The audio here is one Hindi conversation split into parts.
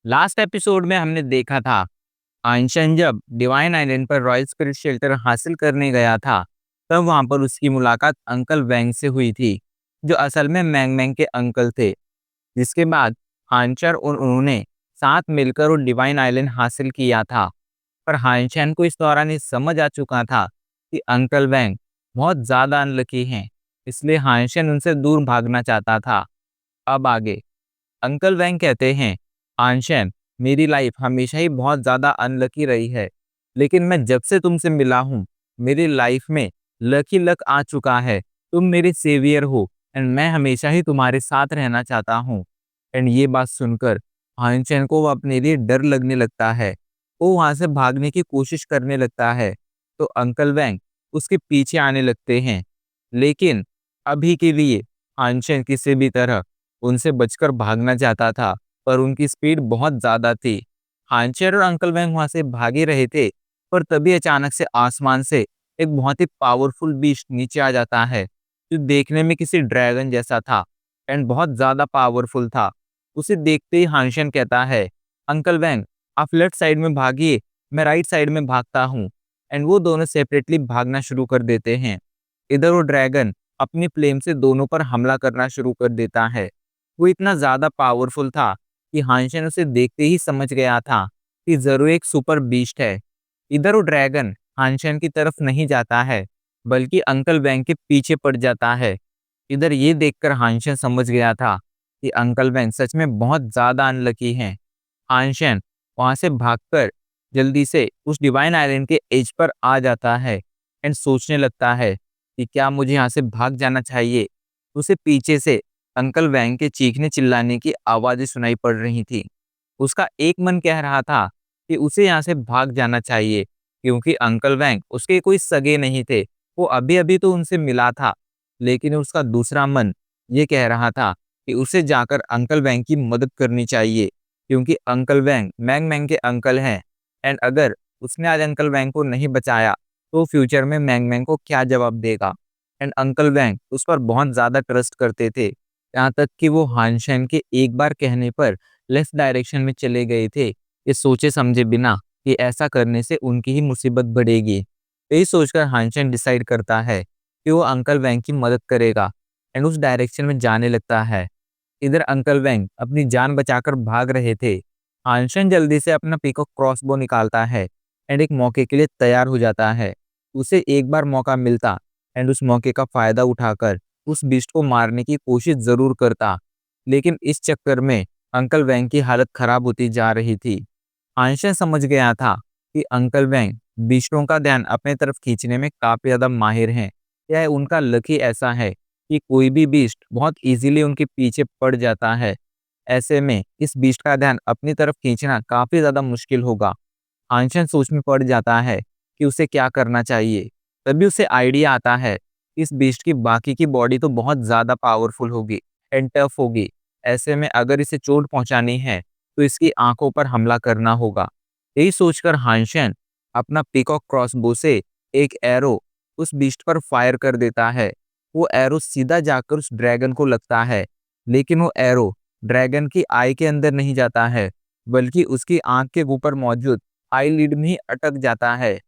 लास्ट एपिसोड में हमने देखा था आइंस्टाइन जब डिवाइन आइलैंड पर रॉयल स्पिरिट शेल्टर हासिल करने गया था, तब वहां पर उसकी मुलाकात अंकल वैंग से हुई थी, जो असल में मैंग मैंग के अंकल थे। जिसके बाद हाइंचर और उन्होंने साथ मिलकर वो डिवाइन आइलैंड हासिल किया था। पर हाइंशन को इस दौरान ये समझ आ चुका था कि अंकल वैंग बहुत ज्यादा अनलकी हैं, इसलिए हाइंशन उनसे दूर भागना चाहता था। अब आगे अंकल वैंग कहते हैं, आंशन, मेरी लाइफ हमेशा ही बहुत ज़्यादा अनलकी रही है, लेकिन मैं जब से तुमसे मिला हूँ, मेरी लाइफ में लकी लक आ चुका है। तुम मेरे सेवियर हो एंड मैं हमेशा ही तुम्हारे साथ रहना चाहता हूँ। एंड ये बात सुनकर आंशन को वो अपने लिए डर लगने लगता है। वो वहाँ से भागने की कोशिश करने लगता है, तो अंकल वैंग उसके पीछे आने लगते हैं। लेकिन अभी के लिए आंशन किसी भी तरह उनसे बचकर भागना चाहता था, पर उनकी स्पीड बहुत ज़्यादा थी। हांचर और अंकल वैंग वहाँ से भागे रहे थे, पर तभी अचानक से आसमान से एक बहुत ही पावरफुल बीस्ट नीचे आ जाता है, जो देखने में किसी ड्रैगन जैसा था एंड बहुत ज़्यादा पावरफुल था। उसे देखते ही हांशन कहता है, अंकल वैंग, आप लेफ्ट साइड में भागिए, मैं राइट साइड में भागता हूँ। एंड वो दोनों सेपरेटली भागना शुरू कर देते हैं। इधर वो ड्रैगन अपनी फ्लेम से दोनों पर हमला करना शुरू कर देता है। वो इतना ज़्यादा पावरफुल था कि हांशन उसे देखते ही समझ गया था कि ज़रूर एक सुपर बीस्ट है। इधर वो ड्रैगन हांशन की तरफ नहीं जाता है, बल्कि अंकल वैंग के पीछे पड़ जाता है। इधर ये देखकर हांशन समझ गया था कि अंकल वैंग सच में बहुत ज़्यादा अनलकी हैं। हांशन वहाँ से भागकर जल्दी से उस डिवाइन आइलैंड के एज पर आ जाता है एंड सोचने लगता है कि क्या मुझे यहाँ से भाग जाना चाहिए। उसे पीछे से अंकल वैंग के चीखने चिल्लाने की आवाज़ें सुनाई पड़ रही थी। उसका एक मन कह रहा था कि उसे यहाँ से भाग जाना चाहिए, क्योंकि अंकल वैंग उसके कोई सगे नहीं थे। वो अभी-अभी तो उनसे मिला था, लेकिन उसका दूसरा मन ये कह रहा था कि उसे जाकर अंकल वैंग की मदद करनी चाहिए, क्योंकि अंकल वैंग मैंग मैंग के अंकल हैं। एंड अगर उसने आज अंकल वैंग को नहीं बचाया, तो फ्यूचर में मैंग मैंग को क्या जवाब देगा। एंड अंकल वैंग उस पर बहुत ज़्यादा ट्रस्ट करते थे, यहाँ तक कि वो हानशेन के एक बार कहने पर लेफ्ट डायरेक्शन में चले गए थे, ये सोचे समझे बिना कि ऐसा करने से उनकी ही मुसीबत बढ़ेगी। यही सोचकर हानशेन डिसाइड करता है कि वो अंकल वैंग की मदद करेगा एंड उस डायरेक्शन में जाने लगता है। इधर अंकल वैंग अपनी जान बचाकर भाग रहे थे। हानशन जल्दी से अपना पीकॉक क्रॉसबो निकालता है एंड एक मौके के लिए तैयार हो जाता है। उसे एक बार मौका मिलता एंड उस मौके का फायदा उठाकर उस बीस्ट को मारने की कोशिश जरूर करता, लेकिन इस चक्कर में अंकल वैंग की हालत खराब होती जा रही थी। हानशन समझ गया था कि अंकल वैंग बीस्टों का ध्यान अपने तरफ खींचने में काफी ज्यादा माहिर हैं। यह उनका लक ही ऐसा है कि कोई भी बीस्ट बहुत इजीली उनके पीछे पड़ जाता है। ऐसे में इस बीस्ट का ध्यान अपनी तरफ खींचना काफी ज्यादा मुश्किल होगा। हांशन सोच में पड़ जाता है कि उसे क्या करना चाहिए। तभी उसे आइडिया आता है, इस बीस्ट की बाकी की बॉडी तो बहुत ज्यादा पावरफुल होगी एंड टफ होगी। ऐसे में अगर इसे चोट पहुंचानी है, तो इसकी आंखों पर हमला करना होगा। यही सोचकर हांशन अपना पिकॉक क्रॉसबो से एक एरो उस बीस्ट पर फायर कर देता है। वो एरो सीधा जाकर उस ड्रैगन को लगता है, लेकिन वो एरो ड्रैगन की आई के अंदर नहीं जाता है, बल्कि उसकी आंख के ऊपर मौजूद आईलिड में ही अटक जाता है।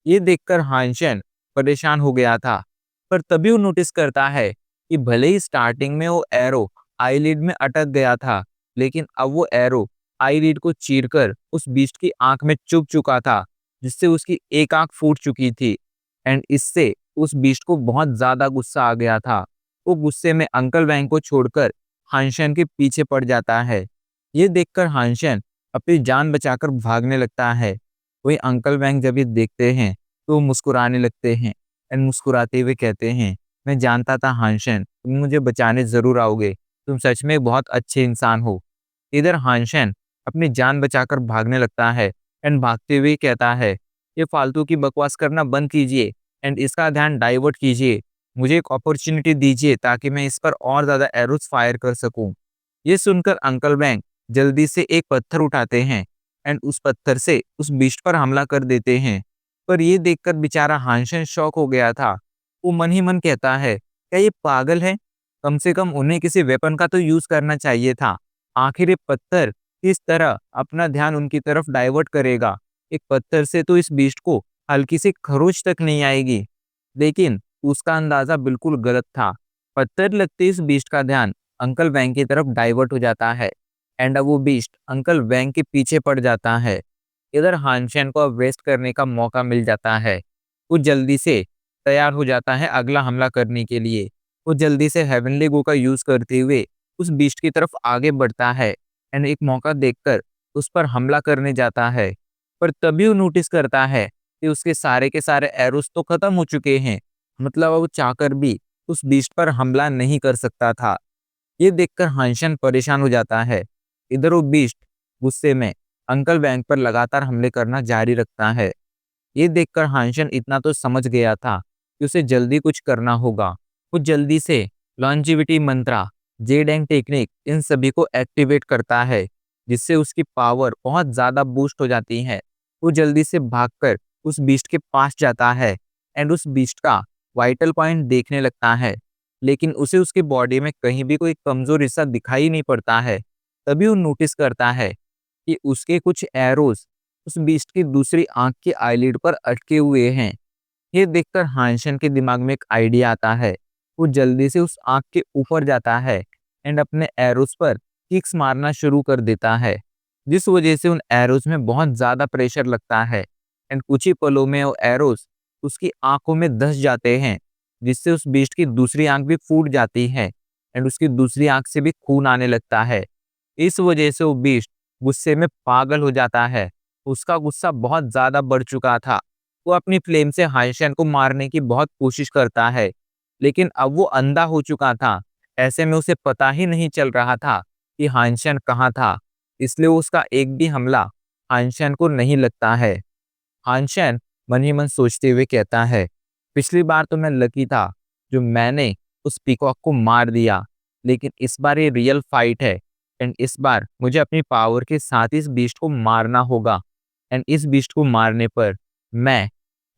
ये देखकर हानशन परेशान हो गया था, पर तभी वो नोटिस करता है कि भले ही स्टार्टिंग में वो एरो आईलिड में अटक गया था, लेकिन अब वो एरो आईलिड को चीरकर उस बीस्ट की आंख में चुभ चुका था, जिससे उसकी एक आंख फूट चुकी थी। एंड इससे उस बीस्ट को बहुत ज्यादा गुस्सा आ गया था। वो गुस्से में अंकल वैंग को छोड़कर हानशन के पीछे पड़ जाता है। ये देखकर हानशन अपनी जान बचाकर भागने लगता है। वही अंकल वैंग जब ये देखते हैं, तो वो मुस्कुराने लगते हैं एंड मुस्कुराते हुए कहते हैं, मैं जानता था हानशन, तुम मुझे बचाने जरूर आओगे। तुम सच में बहुत अच्छे इंसान हो। इधर हानशन अपनी जान बचाकर भागने लगता है एंड भागते हुए कहता है, ये फालतू की बकवास करना बंद कीजिए एंड इसका ध्यान डाइवर्ट कीजिए। मुझे एक अपॉर्चुनिटी दीजिए ताकि मैं इस पर और ज्यादा एरोस फायर कर सकूं। ये सुनकर अंकल वैंग जल्दी से एक पत्थर उठाते हैं एंड उस पत्थर से उस बीस्ट पर हमला कर देते हैं। पर ये देखकर बेचारा हांशन शॉक हो गया था। वो मन ही मन कहता है, क्या ये पागल है? कम से कम उन्हें किसी वेपन का तो यूज करना चाहिए था। आखिर ये पत्थर किस तरह अपना ध्यान उनकी तरफ डाइवर्ट करेगा। एक पत्थर से तो इस बीस्ट को हल्की सी खरोच तक नहीं आएगी। लेकिन उसका अंदाजा बिल्कुल गलत था। पत्थर लगते इस बीस्ट का ध्यान अंकल वैंग की तरफ डाइवर्ट हो जाता है एंड अब वो बीस्ट अंकल वैंग के पीछे पड़ जाता है। इधर हानशेन को अब रेस्ट करने का मौका मिल जाता है। वो जल्दी से तैयार हो जाता है अगला हमला करने के लिए। वो जल्दी से हेवनली गो का यूज करते हुए उस बीस्ट की तरफ आगे बढ़ता है एंड एक मौका देखकर उस पर हमला करने जाता है। पर तभी वो नोटिस करता है कि उसके सारे के सारे एरोस तो खत्म हो चुके हैं। मतलब वो चाहकर भी उस बीस्ट पर हमला नहीं कर सकता था। ये देखकर हानशन परेशान हो जाता है। इधर वो बीस्ट गुस्से में अंकल वैंग पर लगातार हमले करना जारी रखता है। ये देखकर हानशन इतना तो समझ गया था कि उसे जल्दी कुछ करना होगा। वो जल्दी से लॉन्जिविटी मंत्रा, जेडेंग टेक्निक इन सभी को एक्टिवेट करता है, जिससे उसकी पावर बहुत ज़्यादा बूस्ट हो जाती है। वो जल्दी से भागकर उस बीस्ट के पास जाता है एंड उस बीस्ट का वाइटल पॉइंट देखने लगता है। लेकिन उसे उसकी बॉडी में कहीं भी कोई कमज़ोर हिस्सा दिखाई नहीं पड़ता है। तभी वो नोटिस करता है कि उसके कुछ एरोज उस बीस्ट की दूसरी आंख की आईलिड पर अटके हुए हैं। ये देखकर हानशन के दिमाग में एक आइडिया आता है। वो जल्दी से उस आंख के ऊपर जाता है एंड अपने एरोस पर किक्स मारना शुरू कर देता है, जिस वजह से उन एरोस में बहुत ज़्यादा प्रेशर लगता है एंड कुछ ही पलों में वो एरोस उसकी आंखों में धंस जाते हैं, जिससे उस बीस्ट की दूसरी आंख भी फूट जाती है एंड उसकी दूसरी आंख से भी खून आने लगता है। इस वजह से वो बीस्ट गुस्से में पागल हो जाता है। उसका गुस्सा बहुत ज़्यादा बढ़ चुका था। वो अपनी फ्लेम से हानशन को मारने की बहुत कोशिश करता है, लेकिन अब वो अंधा हो चुका था। ऐसे में उसे पता ही नहीं चल रहा था कि हानशन कहाँ था, इसलिए उसका एक भी हमला हानशन को नहीं लगता है। हानशन मन ही मन सोचते हुए कहता है, पिछली बार तो मैं लकी था जो मैंने उस पीकॉक को मार दिया, लेकिन इस बार ये रियल फाइट है एंड इस बार मुझे अपनी पावर के साथ इस बीस्ट को मारना होगा एंड इस बीस्ट को मारने पर मैं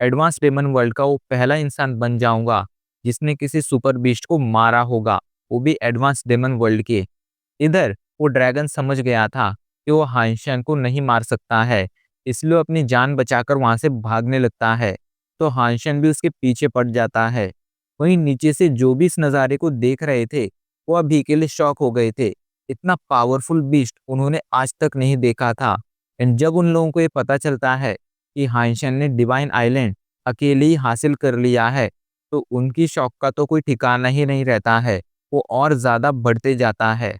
एडवांस डेमन वर्ल्ड का वो पहला इंसान बन जाऊंगा जिसने किसी सुपर बीस्ट को मारा होगा, वो भी एडवांस डेमन वर्ल्ड के। इधर वो ड्रैगन समझ गया था कि वो हानशन को नहीं मार सकता है, इसलिए वो अपनी जान बचाकर वहां से भागने लगता है। तो हानशन भी उसके पीछे पड़ जाता है। वहीं नीचे से जो भी इस नज़ारे को देख रहे थे वो अभी के लिए शॉक हो गए थे। इतना पावरफुल बीस्ट उन्होंने आज तक नहीं देखा था एंड जब उन लोगों को ये पता चलता है कि हानशन ने डिवाइन आइलैंड अकेले ही हासिल कर लिया है, तो उनकी शौक का तो कोई ठिकाना ही नहीं रहता है। वो और ज़्यादा बढ़ते जाता है।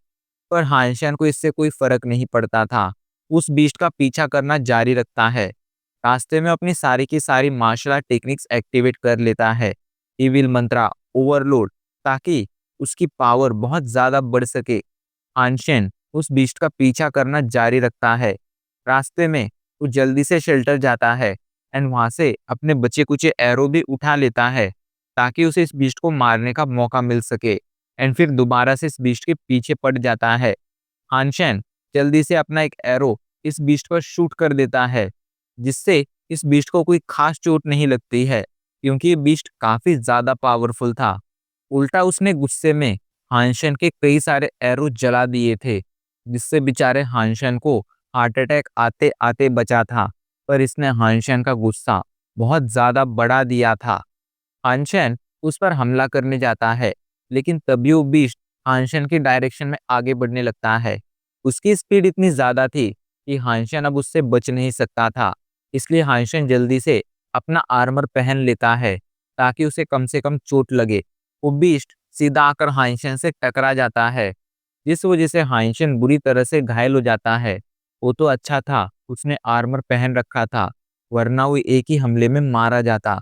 पर हानशन को इससे कोई फर्क नहीं पड़ता था। उस बीस्ट का पीछा करना जारी रखता है। रास्ते में अपनी सारी की सारी मार्शल आर्ट टेक्निक्स एक्टिवेट कर लेता है। इविल मंत्रा, ओवरलोड, ताकि उसकी पावर बहुत ज़्यादा बढ़ सके। हानशन उस बीस्ट का पीछा करना जारी रखता है। रास्ते में वो जल्दी से शेल्टर जाता है एंड वहां से अपने बचे कुचे एरो भी उठा लेता है, ताकि उसे इस बीस्ट को मारने का मौका मिल सके एंड फिर दोबारा से इस बीस्ट के पीछे पड़ जाता है। हानशन जल्दी से अपना एक एरो इस बीस्ट पर शूट कर देता है, जिससे इस बीस्ट को कोई खास चोट नहीं लगती है, क्योंकि ये बीस्ट काफी ज्यादा पावरफुल था। उल्टा उसने गुस्से में हानशन के कई सारे एरो जला दिए थे, जिससे बेचारे हानशन को हार्ट अटैक आते आते बचा था। पर इसने हानशन का गुस्सा बहुत ज्यादा बढ़ा दिया था। हानशन उस पर हमला करने जाता है, लेकिन तभी वो बीस्ट हानशन की डायरेक्शन में आगे बढ़ने लगता है। उसकी स्पीड इतनी ज्यादा थी कि हानशन अब उससे बच नहीं सकता था। इसलिए हानशन जल्दी से अपना आर्मर पहन लेता है, ताकि उसे कम से कम चोट लगे। वो बीस्ट सीधा आकर हानशन से टकरा जाता है, जिस वजह से हानशन बुरी तरह से घायल हो जाता है। वो तो अच्छा था उसने आर्मर पहन रखा था, वरना वो एक ही हमले में मारा जाता।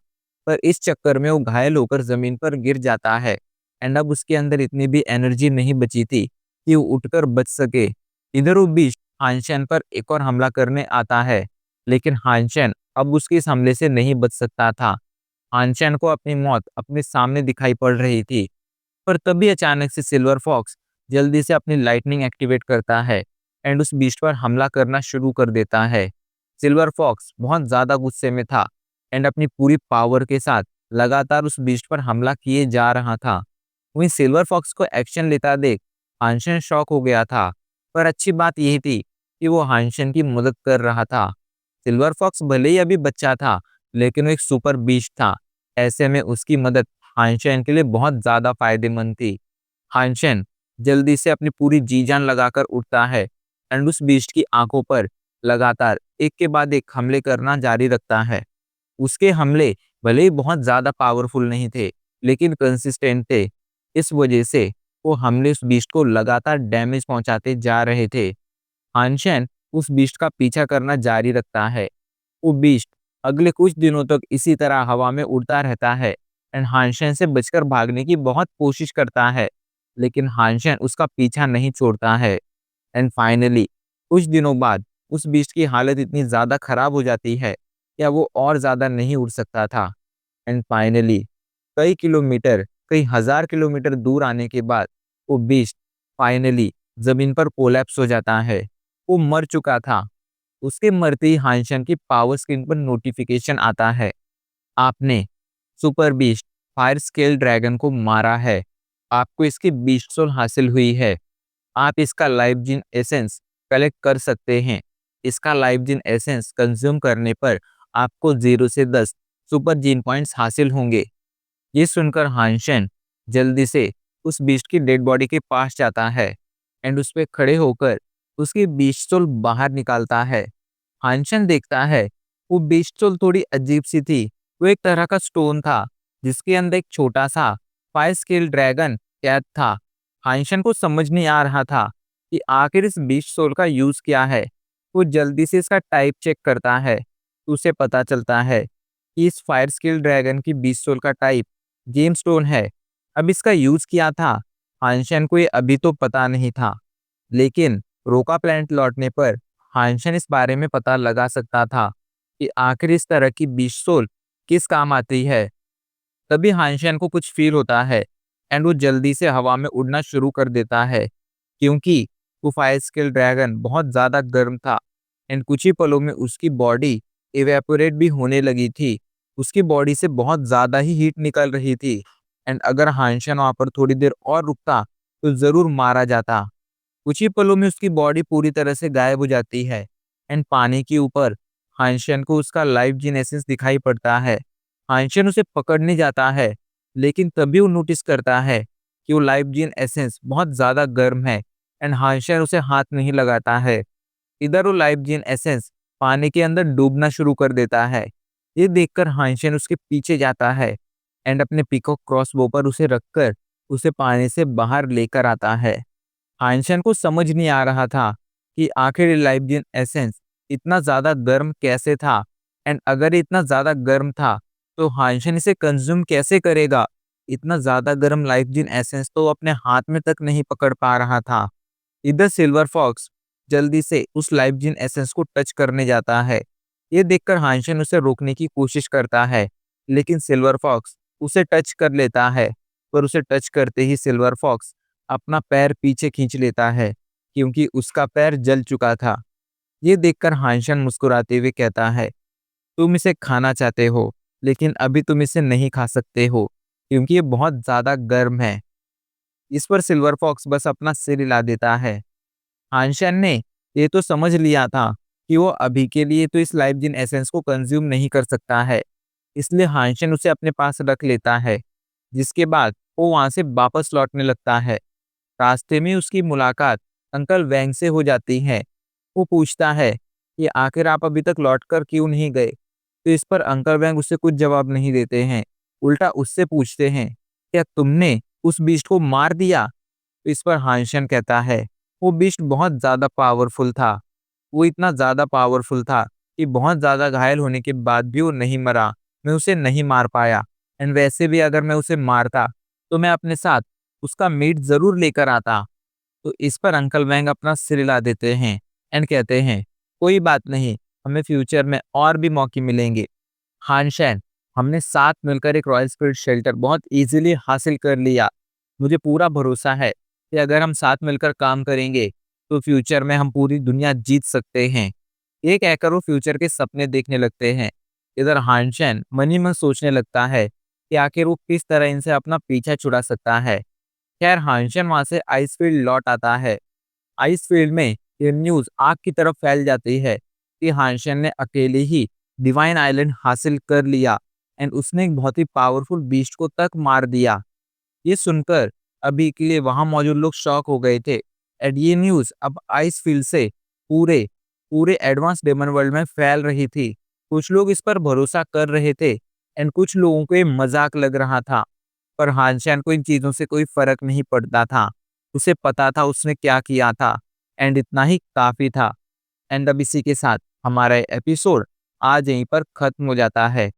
पर इस चक्कर में वो घायल होकर जमीन पर गिर जाता है एंड अब उसके अंदर इतनी भी एनर्जी नहीं बची थी कि वो उठकर बच सके। इधर वो बीस्ट हानशन पर एक और हमला करने आता है, लेकिन हानशन अब उसके इस हमले से नहीं बच सकता था। हानशन को अपनी मौत अपने सामने दिखाई पड़ रही थी। पर तभी अचानक से सिल्वर फॉक्स जल्दी से अपनी लाइटनिंग एक्टिवेट करता है एंड उस बीस्ट पर हमला करना शुरू कर देता है। सिल्वर फॉक्स बहुत ज्यादा गुस्से में था एंड अपनी पूरी पावर के साथ लगातार उस बीस्ट पर हमला किए जा रहा था। वहीं सिल्वर फॉक्स को एक्शन लेता देख हानशन शॉक हो गया था। पर अच्छी बात यही थी कि वो हानशन की मदद कर रहा था। सिल्वर फॉक्स भले ही अभी बच्चा था, लेकिन वो एक सुपर बीस्ट था। ऐसे में उसकी मदद हानशन के लिए बहुत ज्यादा फायदेमंद थी। हानशन जल्दी से अपनी पूरी जी जान लगाकर उठता है एंड उस बीस्ट की आंखों पर लगातार एक के बाद एक हमले करना जारी रखता है। उसके हमले भले ही बहुत ज्यादा पावरफुल नहीं थे, लेकिन कंसिस्टेंट थे। इस वजह से वो हमले उस बीस्ट को लगातार डैमेज पहुंचाते जा रहे थे। हानशन उस बीस्ट का पीछा करना जारी रखता है। वो बीस्ट अगले कुछ दिनों तक इसी तरह हवा में उड़ता रहता है एंड हानशन से बचकर भागने की बहुत कोशिश करता है, लेकिन हानशन उसका पीछा नहीं छोड़ता है। एंड फाइनली कुछ दिनों बाद उस बीस्ट की हालत इतनी ज़्यादा खराब हो जाती है या वो और ज़्यादा नहीं उड़ सकता था। एंड फाइनली कई किलोमीटर, कई हजार किलोमीटर दूर आने के बाद वो बीस्ट फाइनली जमीन पर कोलैप्स हो जाता है। वो मर चुका था। उसके मरते ही हानशन की पावर स्क्रीन पर नोटिफिकेशन आता है, आपने super beast fire scale dragon को मारा है। आपको इसकी बीस्ट सोल हासिल हुई है। आप इसका लाइफ जिन एसेंस कलेक्ट कर सकते हैं। इसका लाइफ जिन एसेंस कंज्यूम करने पर आपको 0 से 10 सुपर जीन पॉइंट्स हासिल होंगे। ये सुनकर हानशन जल्दी से उस बीस्ट की डेड बॉडी के पास जाता है एंड उस पे खड़े होकर उसकी बीस्ट सोल बाहर निकालता है। हानशन देखता है वो बीस्ट सोल थोड़ी अजीब सी थी। वो एक तरह का स्टोन था जिसके अंदर एक छोटा सा फायर स्केल ड्रैगन कैद था। हानशन को समझ नहीं आ रहा था कि आखिर इस बीस्ट सोल का यूज क्या है। वो जल्दी से इसका टाइप चेक करता है तो उसे पता चलता है कि इस फायर स्केल ड्रैगन की बीस्ट सोल का टाइप जेम स्टोन है। अब इसका यूज किया था हानशन को ये अभी तो पता नहीं था, लेकिन रोका प्लैनेट लौटने पर हानशन इस बारे में पता लगा सकता था कि आखिर इस तरह की बीस्ट सोल किस काम आती है। तभी हानशन को कुछ फील होता है एंड वो जल्दी से हवा में उड़ना शुरू कर देता है, क्योंकि वो फायर स्केल ड्रैगन बहुत ज़्यादा गर्म था एंड कुछ ही पलों में उसकी बॉडी इवेपोरेट भी होने लगी थी। उसकी बॉडी से बहुत ज़्यादा ही हीट निकल रही थी एंड अगर हानशन वहाँ पर थोड़ी देर और रुकता तो ज़रूर मारा जाता। कुछ ही पलों में उसकी बॉडी पूरी तरह से गायब हो जाती है एंड पानी के ऊपर हानशन को उसका लाइफ जीन एसेंस दिखाई पड़ता है। हानशन उसे पकड़ने जाता है, लेकिन तभी वो नोटिस करता है कि वो लाइफ जीन एसेंस बहुत ज्यादा गर्म है एंड हानशन उसे हाथ नहीं लगाता है। इधर वो लाइफ जीन एसेंस पानी के अंदर डूबना शुरू कर देता है। ये देखकर हानशन उसके पीछे जाता है एंड अपने पीकॉक क्रॉसबो पर उसे रखकर उसे पानी से बाहर लेकर आता है। हाइंशन को समझ नहीं आ रहा था कि आखिर ये लाइफ एसेंस इतना ज़्यादा गर्म कैसे था एंड अगर ये इतना ज़्यादा गर्म था तो हाइंशन इसे कंज्यूम कैसे करेगा। इतना ज़्यादा गर्म लाइफ एसेंस तो वो अपने हाथ में तक नहीं पकड़ पा रहा था। इधर सिल्वर फॉक्स जल्दी से उस लाइफ एसेंस को टच करने जाता है। ये देखकर हाइंशन उसे रोकने की कोशिश करता है, लेकिन सिल्वर फॉक्स उसे टच कर लेता है। पर उसे टच करते ही सिल्वर फॉक्स अपना पैर पीछे खींच लेता है, क्योंकि उसका पैर जल चुका था। ये देखकर हानशन मुस्कुराते हुए कहता है, तुम इसे खाना चाहते हो, लेकिन अभी तुम इसे नहीं खा सकते हो क्योंकि ये बहुत ज्यादा गर्म है। इस पर सिल्वर फॉक्स बस अपना सिर हिला देता है। हानशन ने ये तो समझ लिया था कि वो अभी के लिए तो इस लाइफ जिन एसेंस को कंज्यूम नहीं कर सकता है, इसलिए हानशन उसे अपने पास रख लेता है। जिसके बाद वो वहां से वापस लौटने लगता है। रास्ते में उसकी मुलाकात अंकल वैंग से हो जाती है। वो पूछता है कि आखिर आप अभी तक लौटकर क्यों नहीं गए। तो इस पर अंकल वैंग उससे कुछ जवाब नहीं देते हैं, उल्टा उससे पूछते हैं, क्या तुमने उस बीस्ट को मार दिया। तो इस पर हानशन कहता है, वो बीस्ट बहुत ज्यादा पावरफुल था। वो इतना ज्यादा पावरफुल था कि बहुत ज्यादा घायल होने के बाद भी वो नहीं मरा। मैं उसे नहीं मार पाया एंड वैसे भी अगर मैं उसे मारता तो मैं अपने साथ उसका मीट जरूर लेकर आता। तो इस पर अंकल वैंग अपना सिर हिला देते हैं एंड कहते हैं, कोई बात नहीं, हमें फ्यूचर में और भी मौके मिलेंगे। हानशैन, हमने साथ मिलकर एक रॉयल स्पिरिट शेल्टर बहुत इजीली हासिल कर लिया। मुझे पूरा भरोसा है कि अगर हम साथ मिलकर काम करेंगे तो फ्यूचर में हम पूरी दुनिया जीत सकते हैं। ये कहकर वो फ्यूचर के सपने देखने लगते हैं। इधर हानशैन मन ही मन सोचने लगता है कि आखिर वो किस तरह इनसे अपना पीछा छुड़ा सकता है। खैर हानशन वहां से आइसफील्ड लौट आता है। आइसफील्ड में ये न्यूज़ आग की तरफ फैल जाती है कि हानशन ने अकेले ही डिवाइन आइलैंड हासिल कर लिया एंड उसने एक बहुत ही पावरफुल बीस्ट को तक मार दिया। ये सुनकर अभी के लिए वहां मौजूद लोग शॉक हो गए थे एंड ये न्यूज़ अब आइस फील्ड से पूरे पूरे एडवांस डेमन वर्ल्ड में फैल रही थी। कुछ लोग इस पर भरोसा कर रहे थे एंड कुछ लोगों को ये मजाक लग रहा था। पर हानशान को इन चीज़ों से कोई फ़र्क नहीं पड़ता था। उसे पता था उसने क्या किया था एंड इतना ही काफ़ी था। एंड अब इसी के साथ हमारा एपिसोड आज यहीं पर ख़त्म हो जाता है।